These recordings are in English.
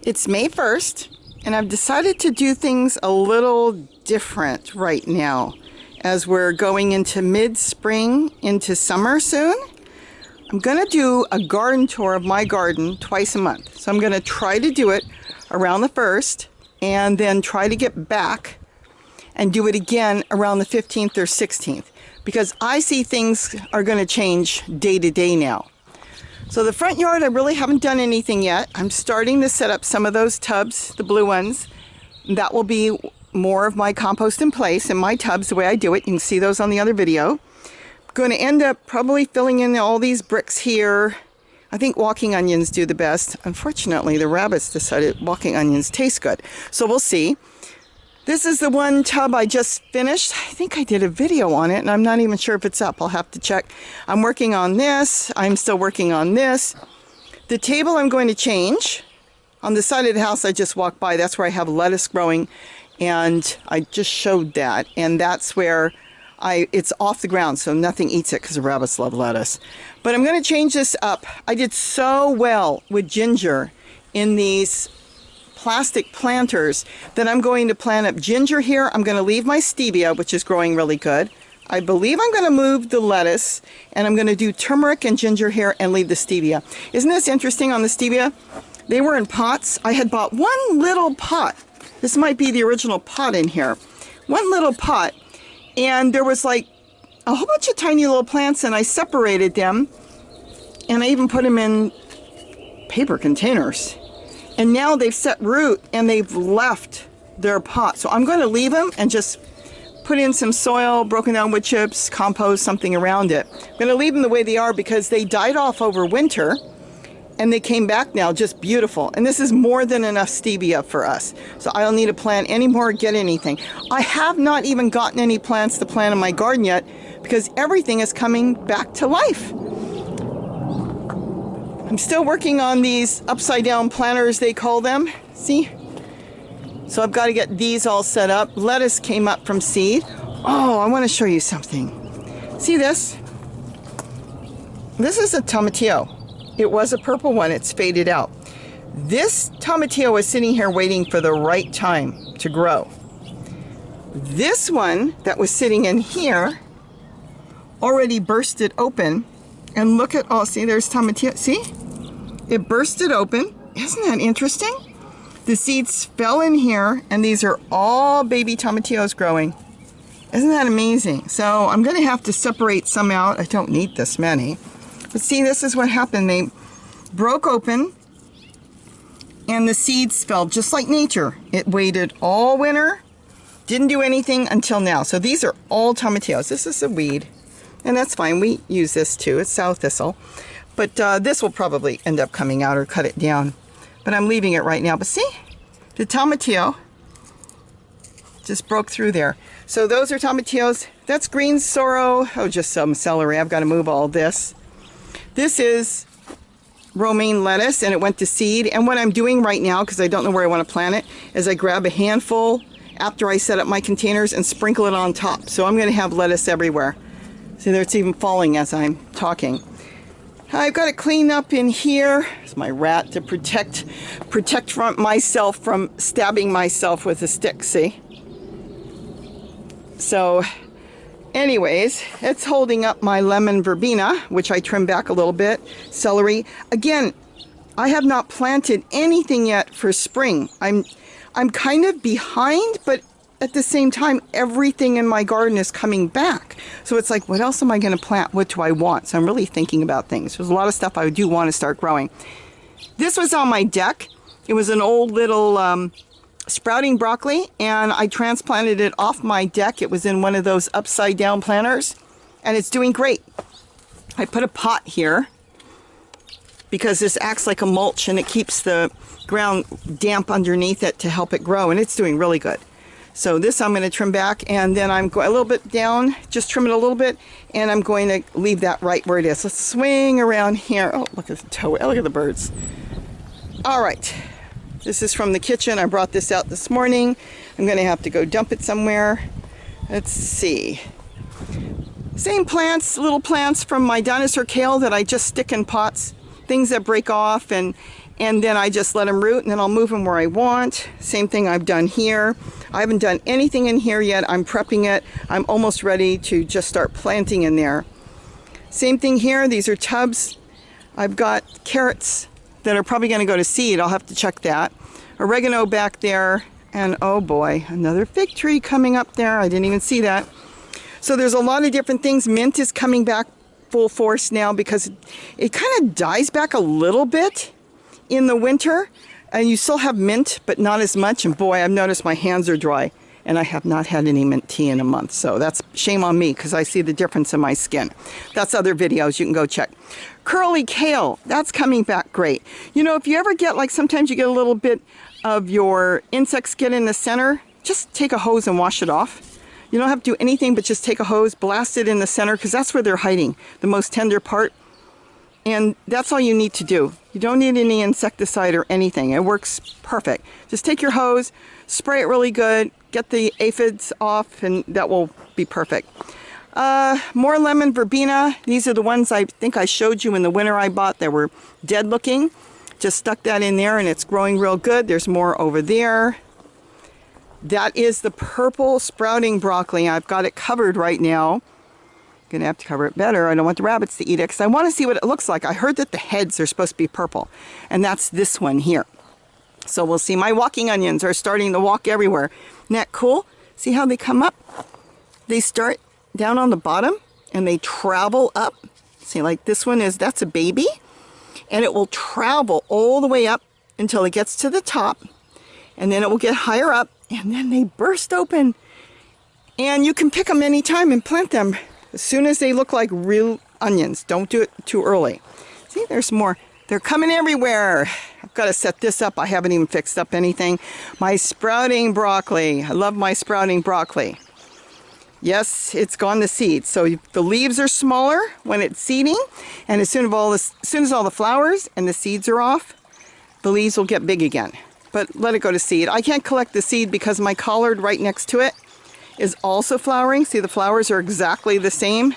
It's May 1st, and I've decided to do things a little different right now as we're going into mid-spring, into summer soon. I'm going to do a garden tour of my garden twice a month. So I'm going to try to do it around the 1st and then try to get back and do it again around the 15th or 16th because I see things are going to change day to day now. So the front yard, I really haven't done anything yet. I'm starting to set up some of those tubs, the blue ones. That will be more of my compost in place in my tubs, the way I do it. You can see those on the other video. I'm going to end up probably filling in all these bricks here. I think walking onions do the best. Unfortunately, the rabbits decided walking onions taste good. So we'll see. This is the one tub I just finished. I think I did a video on it, and I'm not even sure if it's up. I'll have to check. I'm working on this. I'm still working on this. The table I'm going to change. On the side of the house I just walked by, that's where I have lettuce growing, and I just showed that. And that's where it's off the ground, so nothing eats it because the rabbits love lettuce. But I'm going to change this up. I did so well with ginger in these plastic planters that I'm going to plant up ginger here. I'm going to leave my stevia, which is growing really good. I believe I'm going to move the lettuce, and I'm going to do turmeric and ginger here and leave the stevia. Isn't this interesting on the stevia? They were in pots. I had bought one little pot. This might be the original pot in here. One little pot, and there was like a whole bunch of tiny little plants, and I separated them, and I even put them in paper containers. And now they've set root and they've left their pot. So I'm going to leave them and just put in some soil, broken down wood chips, compost, something around it. I'm going to leave them the way they are because they died off over winter and they came back now just beautiful. And this is more than enough stevia for us. So I don't need to plant any more or get anything. I have not even gotten any plants to plant in my garden yet because everything is coming back to life. I'm still working on these upside down planters, they call them. See? So I've got to get these all set up. Lettuce came up from seed. Oh, I want to show you something. See this? This is a Tomatillo. It was a purple one. It's faded out. This Tomatillo is sitting here waiting for the right time to grow. This one that was sitting in here already bursted open. And look at, oh, see, there's Tomatillo. See? It bursted open. Isn't that interesting? The seeds fell in here, and these are all baby Tomatillos growing. Isn't that amazing? So I'm going to have to separate some out. I don't need this many. But see, this is what happened. They broke open, and the seeds fell just like nature. It waited all winter, didn't do anything until now. So these are all Tomatillos. This is a weed. And that's fine. We use this too. It's sow thistle. But this will probably end up coming out or cut it down. But I'm leaving it right now. But see, the Tomatillo just broke through there. So those are Tomatillos. That's green sorrel. Oh, just some celery. I've got to move all this. This is Romaine lettuce, and it went to seed. And what I'm doing right now, because I don't know where I want to plant it, is I grab a handful after I set up my containers and sprinkle it on top. So I'm going to have lettuce everywhere. See, there it's even falling as I'm talking. I've got to clean up in here. It's my rat to protect from myself from stabbing myself with a stick, see? So, anyways, it's holding up my lemon verbena, which I trimmed back a little bit. Celery. Again, I have not planted anything yet for spring. I'm kind of behind, but at the same time, everything in my garden is coming back. So it's like, what else am I going to plant? What do I want? So I'm really thinking about things. There's a lot of stuff I do want to start growing. This was on my deck. It was an old little sprouting broccoli, and I transplanted it off my deck. It was in one of those upside down planters, and it's doing great. I put a pot here because this acts like a mulch, and it keeps the ground damp underneath it to help it grow, and it's doing really good. So this I'm going to trim back, and then I'm going a little bit down, just trim it a little bit, and I'm going to leave that right where it is. Let's swing around here. Oh, look at the toe. Look at the birds. All right. This is from the kitchen. I brought this out this morning. I'm going to have to go dump it somewhere. Let's see. Same plants, little plants from my dinosaur kale that I just stick in pots. Things that break off, and and then I just let them root, and then I'll move them where I want. Same thing I've done here. I haven't done anything in here yet. I'm prepping it. I'm almost ready to just start planting in there. Same thing here. These are tubs. I've got carrots that are probably going to go to seed. I'll have to check that. Oregano back there, and oh boy, another fig tree coming up there. I didn't even see that. So there's a lot of different things. Mint is coming back full force now because it kind of dies back a little bit in the winter, and you still have mint, but not as much. And boy, I've noticed my hands are dry, and I have not had any mint tea in a month. So that's shame on me because I see the difference in my skin. That's other videos you can go check. Curly kale, that's coming back great. You know, if you ever get, like sometimes you get a little bit of your insects get in the center, just take a hose and wash it off. You don't have to do anything but just take a hose, blast it in the center, because that's where they're hiding, the most tender part. And that's all you need to do. You don't need any insecticide or anything. It works perfect. Just take your hose, spray it really good, get the aphids off, and that will be perfect. More lemon verbena. These are the ones I think I showed you in the winter I bought that were dead looking. Just stuck that in there and it's growing real good. There's more over there. That is the purple sprouting broccoli. I've got it covered right now. Gonna have to cover it better. I don't want the rabbits to eat it because I want to see what it looks like. I heard that the heads are supposed to be purple, and that's this one here. So we'll see. My walking onions are starting to walk everywhere. Isn't that cool? See how they come up? They start down on the bottom and they travel up. See, like this one is, that's a baby, and it will travel all the way up until it gets to the top, and then it will get higher up, and then they burst open, and you can pick them anytime and plant them as soon as they look like real onions. Don't do it too early. See, there's more. They're coming everywhere. I've got to set this up. I haven't even fixed up anything. My sprouting broccoli. I love my sprouting broccoli. Yes, it's gone to seed. So the leaves are smaller when it's seeding, and as soon as all the flowers and the seeds are off, the leaves will get big again. But let it go to seed. I can't collect the seed because my collard right next to it is also flowering. See, the flowers are exactly the same.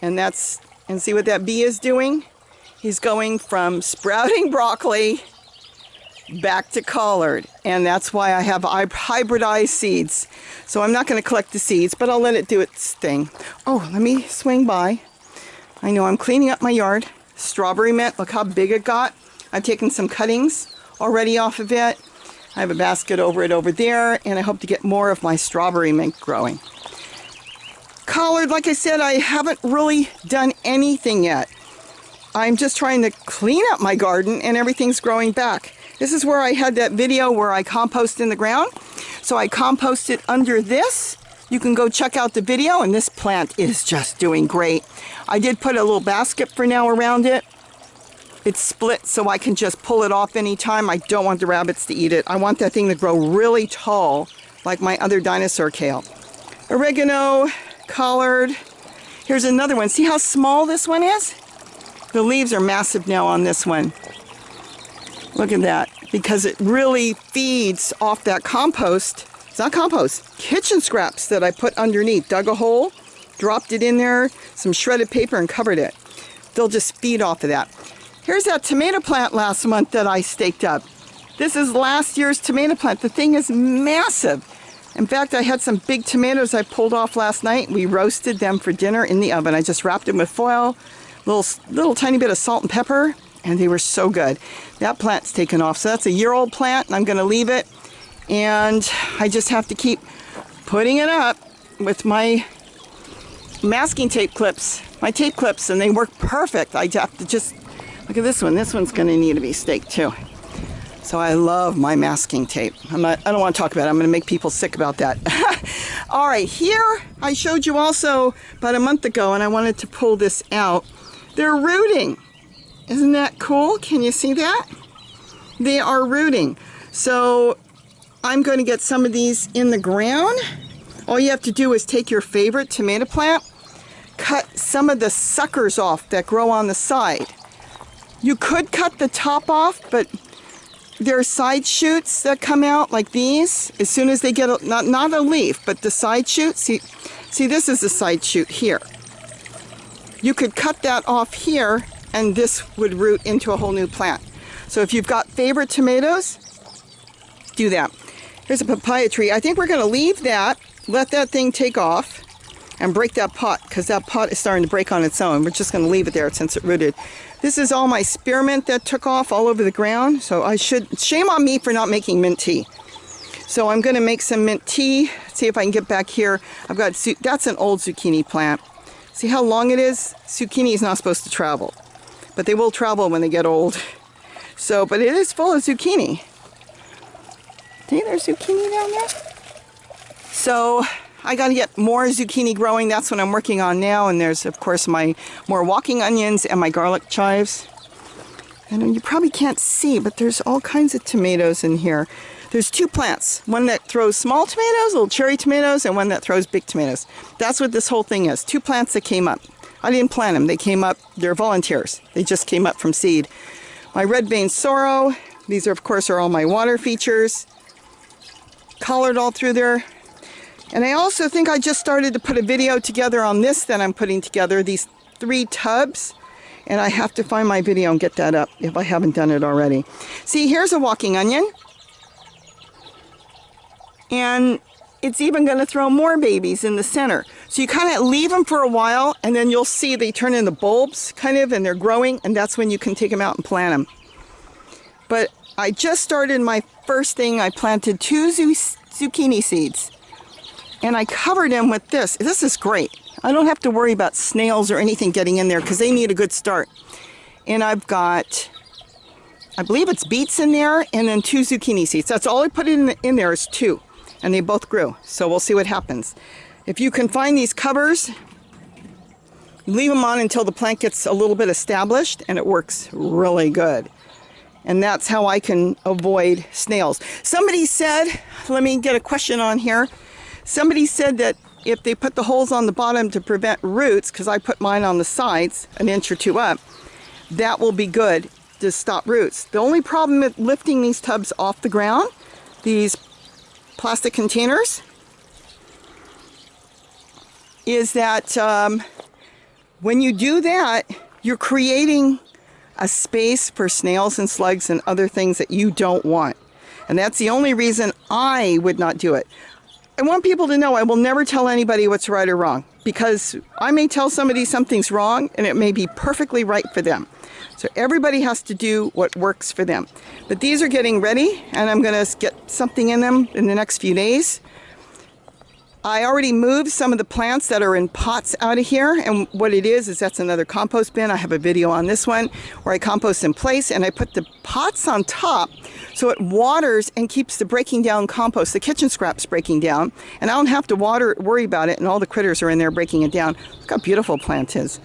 And see what that bee is doing? He's going from sprouting broccoli back to collard. And that's why I have hybridized seeds. So I'm not going to collect the seeds, but I'll let it do its thing. Oh, let me swing by. I know I'm cleaning up my yard. Strawberry mint, look how big it got. I've taken some cuttings already off of it. I have a basket over it over there, and I hope to get more of my strawberry mint growing. Collard, like I said, I haven't really done anything yet. I'm just trying to clean up my garden, and everything's growing back. This is where I had that video where I compost in the ground. So I composted under this. You can go check out the video, and this plant is just doing great. I did put a little basket for now around it. It's split so I can just pull it off anytime. I don't want the rabbits to eat it. I want that thing to grow really tall like my other dinosaur kale. Oregano, collard. Here's another one. See how small this one is? The leaves are massive now on this one. Look at that. Because it really feeds off that compost. It's not compost. Kitchen scraps that I put underneath. Dug a hole, dropped it in there, some shredded paper, and covered it. They'll just feed off of that. Here's that tomato plant last month that I staked up. This is last year's tomato plant. The thing is massive. In fact, I had some big tomatoes I pulled off last night. We roasted them for dinner in the oven. I just wrapped them with foil, little tiny bit of salt and pepper, and they were so good. That plant's taken off. So that's a year-old plant, and I'm going to leave it. And I just have to keep putting it up with my masking tape clips, my tape clips, and they work perfect. I have to just... Look at this one. This one's going to need to be staked too. So I love my masking tape. I don't want to talk about it. I'm going to make people sick about that. All right, here I showed you also about a month ago, and I wanted to pull this out. They're rooting. Isn't that cool? Can you see that? They are rooting. So I'm going to get some of these in the ground. All you have to do is take your favorite tomato plant, cut some of the suckers off that grow on the side. You could cut the top off, but there are side shoots that come out like these. As soon as they get, not a leaf, but the side shoot. See, this is the side shoot here. You could cut that off here and this would root into a whole new plant. So if you've got favorite tomatoes, do that. Here's a papaya tree. I think we're going to leave that, let that thing take off, and break that pot, because that pot is starting to break on its own. We're just going to leave it there since it rooted. This is all my spearmint that took off all over the ground, so shame on me for not making mint tea. So I'm going to make some mint tea. See if I can get back here. That's an old zucchini plant. See how long it is? Zucchini is not supposed to travel, but they will travel when they get old. So, but it is full of zucchini. See, there's zucchini down there. So I got to get more zucchini growing. That's what I'm working on now. And there's, of course, my more walking onions and my garlic chives. And you probably can't see, but there's all kinds of tomatoes in here. There's two plants, one that throws small tomatoes, little cherry tomatoes, and one that throws big tomatoes. That's what this whole thing is. Two plants that came up. I didn't plant them. They came up. They're volunteers. They just came up from seed. My red vein sorrel. These are, of course, are all my water features. Collared all through there. And I also think I just started to put a video together on this that I'm putting together, these 3 tubs. And I have to find my video and get that up if I haven't done it already. See, here's a walking onion. And it's even going to throw more babies in the center. So you kind of leave them for a while, and then you'll see they turn into bulbs, kind of, and they're growing, and that's when you can take them out and plant them. But I just started my first thing. I planted 2 zucchini seeds, and I covered them with this. This is great. I don't have to worry about snails or anything getting in there because they need a good start. And I've got, I believe it's beets in there, and then 2 zucchini seeds. That's all I put in there is 2. And they both grew. So we'll see what happens. If you can find these covers, leave them on until the plant gets a little bit established, and it works really good. And that's how I can avoid snails. Somebody said, let me get a question on here. Somebody said that if they put the holes on the bottom to prevent roots, because I put mine on the sides, an inch or 2 up, that will be good to stop roots. The only problem with lifting these tubs off the ground, these plastic containers, is that when you do that, you're creating a space for snails and slugs and other things that you don't want. And that's the only reason I would not do it. I want people to know I will never tell anybody what's right or wrong, because I may tell somebody something's wrong and it may be perfectly right for them. So everybody has to do what works for them. But these are getting ready, and I'm going to get something in them in the next few days. I already moved some of the plants that are in pots out of here, and what it is that's another compost bin. I have a video on this one where I compost in place, and I put the pots on top so it waters and keeps the breaking down compost, the kitchen scraps breaking down, and I don't have to worry about it, and all the critters are in there breaking it down. Look how beautiful plant is.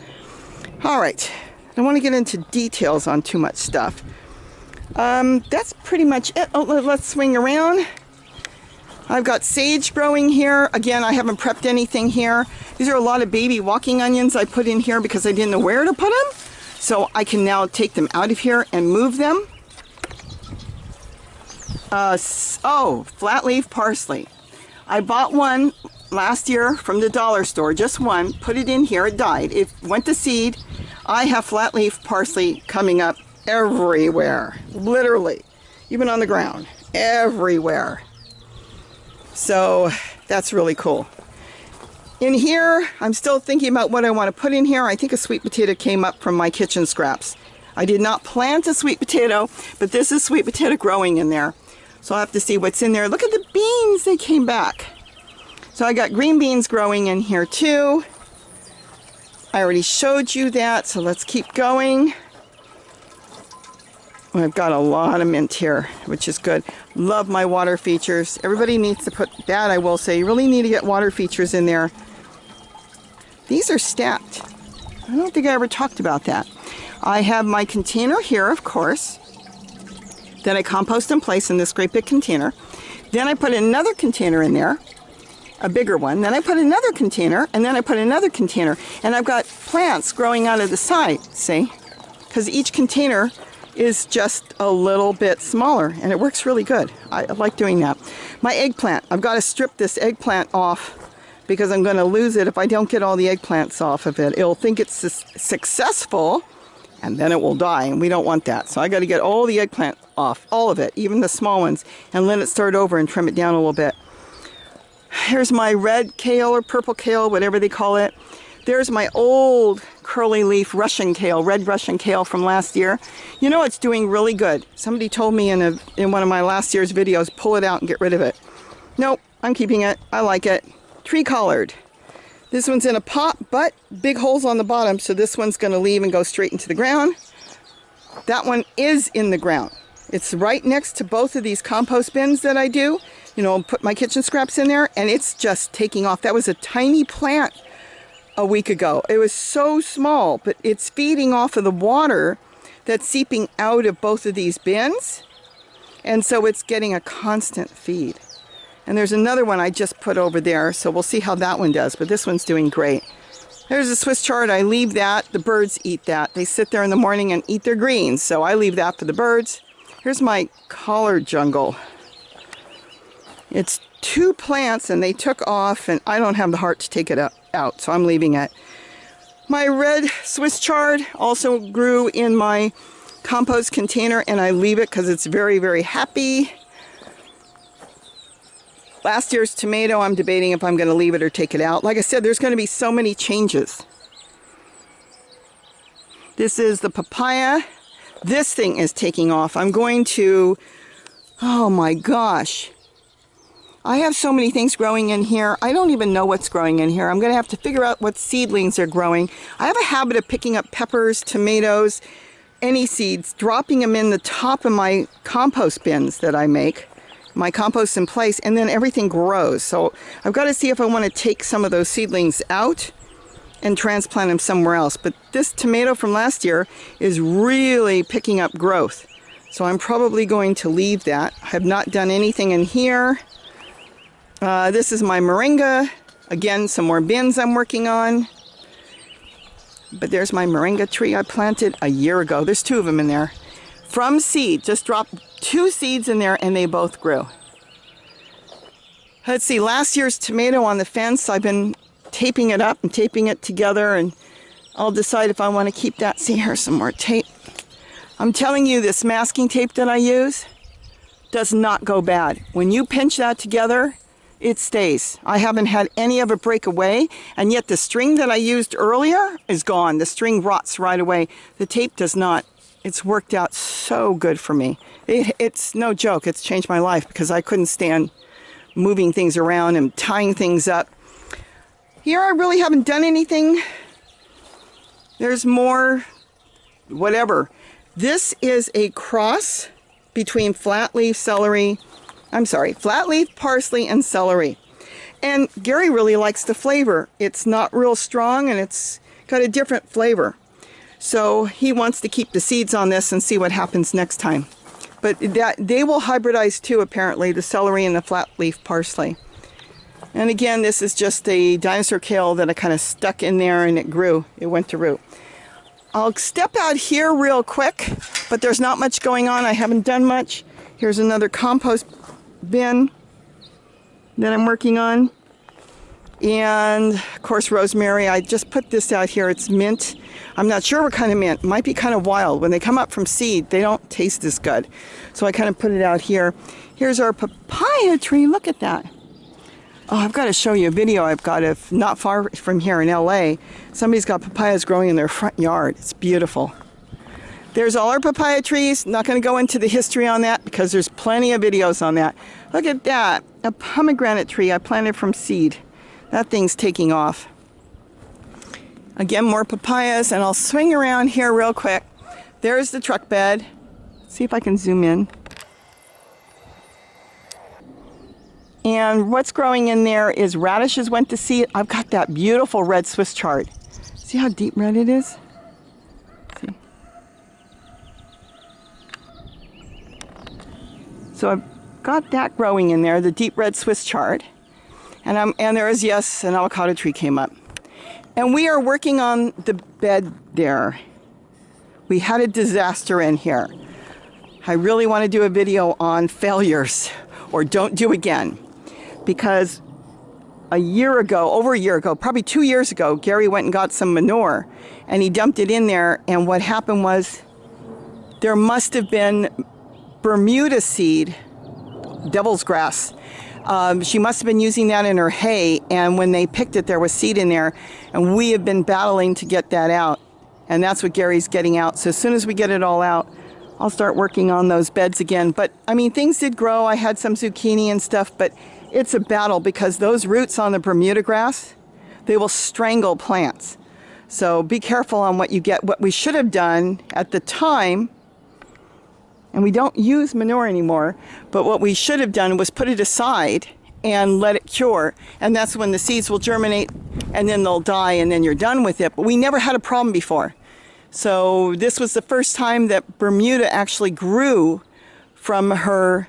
All right. I don't want to get into details on too much stuff. That's pretty much it. Oh, let's swing around. I've got sage growing here. Again, I haven't prepped anything here. These are a lot of baby walking onions I put in here because I didn't know where to put them. So I can now take them out of here and move them. Flat leaf parsley. I bought one last year from the dollar store, just one, put it in here, it died. It went to seed. I have flat leaf parsley coming up everywhere, literally, even on the ground, everywhere. So that's really cool. In here, I'm still thinking about what I want to put in here. I think a sweet potato came up from my kitchen scraps. I did not plant a sweet potato, but this is sweet potato growing in there. So I'll have to see what's in there. Look at the beans, they came back. So I got green beans growing in here too. I already showed you that, so let's keep going. I've got a lot of mint here, which is good. Love my water features. Everybody needs to put that, I will say. You really need to get water features in there. These are stacked. I don't think I ever talked about that. I have my container here, of course, that I compost in place in this great big container. Then I put another container in there, a bigger one. Then I put another container, and then I put another container. And I've got plants growing out of the side, see? Because each container is just a little bit smaller, and it works really good. I like doing that. My eggplant, I've got to strip this eggplant off because I'm going to lose it if I don't get all the eggplants off of it. It'll think it's successful, and then it will die, and we don't want that. So I got to get all the eggplant off, all of it, even the small ones, and let it start over and trim it down a little bit. Here's my red kale or purple kale, whatever they call it. There's my old curly leaf Russian kale, red Russian kale from last year. You know, it's doing really good. Somebody told me in one of my last year's videos, pull it out and get rid of it. Nope, I'm keeping it. I like it. Tree collard. This one's in a pot, but big holes on the bottom, so this one's going to leave and go straight into the ground. That one is in the ground. It's right next to both of these compost bins that I do. You know, put my kitchen scraps in there, and it's just taking off. That was a tiny plant a week ago. It was so small, but it's feeding off of the water that's seeping out of both of these bins, and so it's getting a constant feed. And there's another one I just put over there, so we'll see how that one does, but this one's doing great. There's a Swiss chard. I leave that. The birds eat that. They sit there in the morning and eat their greens, so I leave that for the birds. Here's my collard jungle. It's 2 plants, and they took off, and I don't have the heart to take it out, so I'm leaving it. My red Swiss chard also grew in my compost container, and I leave it because it's very, very happy. Last year's tomato, I'm debating if I'm going to leave it or take it out. Like I said, there's going to be so many changes. This is the papaya. This thing is taking off. I'm going to, oh my gosh. I have so many things growing in here. I don't even know what's growing in here. I'm going to have to figure out what seedlings are growing. I have a habit of picking up peppers, tomatoes, any seeds, dropping them in the top of my compost bins that I make. My compost in place, and then everything grows. So I've got to see if I want to take some of those seedlings out and transplant them somewhere else. But this tomato from last year is really picking up growth. So I'm probably going to leave that. I have not done anything in here. This is my moringa. Again, some more bins I'm working on. But there's my moringa tree I planted a year ago. There's 2 of them in there. From seed, just dropped 2 seeds in there and they both grew. Let's see, last year's tomato on the fence, I've been taping it up and taping it together, and I'll decide if I want to keep that. See, here's some more tape. I'm telling you, this masking tape that I use does not go bad. When you pinch that together, it stays. I haven't had any of it break away, and yet the string that I used earlier is gone. The string rots right away. The tape does not. It's worked out so good for me. It's no joke. It's changed my life because I couldn't stand moving things around and tying things up. Here I really haven't done anything. There's more, whatever. This is a cross between flat leaf parsley and celery. And Gary really likes the flavor. It's not real strong, and it's got a different flavor. So he wants to keep the seeds on this and see what happens next time. But they will hybridize too, apparently, the celery and the flat leaf parsley. And again, this is just a dinosaur kale that I kind of stuck in there, and it grew. It went to root. I'll step out here real quick, but there's not much going on. I haven't done much. Here's another compost bin that I'm working on. And of course, rosemary. I just put this out here. It's mint. I'm not sure what kind of mint. It might be kind of wild. When they come up from seed, they don't taste as good. So I kind of put it out here. Here's our papaya tree. Look at that. Oh, I've got to show you a video I've got of not far from here in LA. Somebody's got papayas growing in their front yard. It's beautiful. There's all our papaya trees. Not going to go into the history on that because there's plenty of videos on that. Look at that. A pomegranate tree I planted from seed. That thing's taking off. Again, more papayas, and I'll swing around here real quick. There's the truck bed. Let's see if I can zoom in. And what's growing in there is radishes went to seed. I've got that beautiful red Swiss chard. See how deep red it is? See? So I've got that growing in there, the deep red Swiss chard. And there is, yes, an avocado tree came up. And we are working on the bed there. We had a disaster in here. I really want to do a video on failures, or don't do again. Because a year ago, over a year ago, probably 2 years ago, Gary went and got some manure and he dumped it in there. And what happened was there must have been Bermuda seed, devil's grass. She must have been using that in her hay, and when they picked it, there was seed in there, and we have been battling to get that out, and that's what Gary's getting out. So as soon as we get it all out, I'll start working on those beds again. But I mean, things did grow. I had some zucchini and stuff, but it's a battle because those roots on the Bermuda grass, they will strangle plants. So be careful on what you get. What we should have done at the time, and we don't use manure anymore, but what we should have done was put it aside and let it cure. And that's when the seeds will germinate and then they'll die and then you're done with it. But we never had a problem before. So this was the first time that Bermuda actually grew from her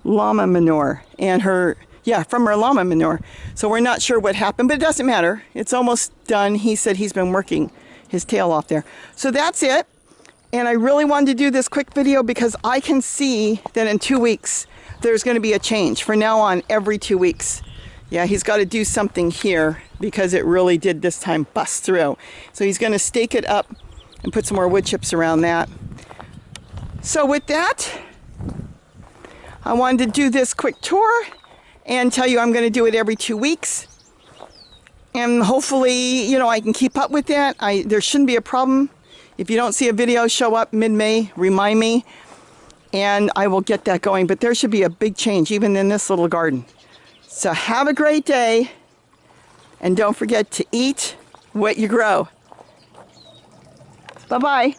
llama manure and from her llama manure. So we're not sure what happened, but it doesn't matter. It's almost done. He said he's been working his tail off there. So that's it. And I really wanted to do this quick video because I can see that in 2 weeks, there's going to be a change. From now on, every 2 weeks. Yeah, he's got to do something here because it really did this time bust through. So he's going to stake it up and put some more wood chips around that. So with that, I wanted to do this quick tour and tell you I'm going to do it every 2 weeks. And hopefully, you know, I can keep up with that. There shouldn't be a problem. If you don't see a video show up mid-May, remind me, and I will get that going. But there should be a big change, even in this little garden. So have a great day, and don't forget to eat what you grow. Bye-bye.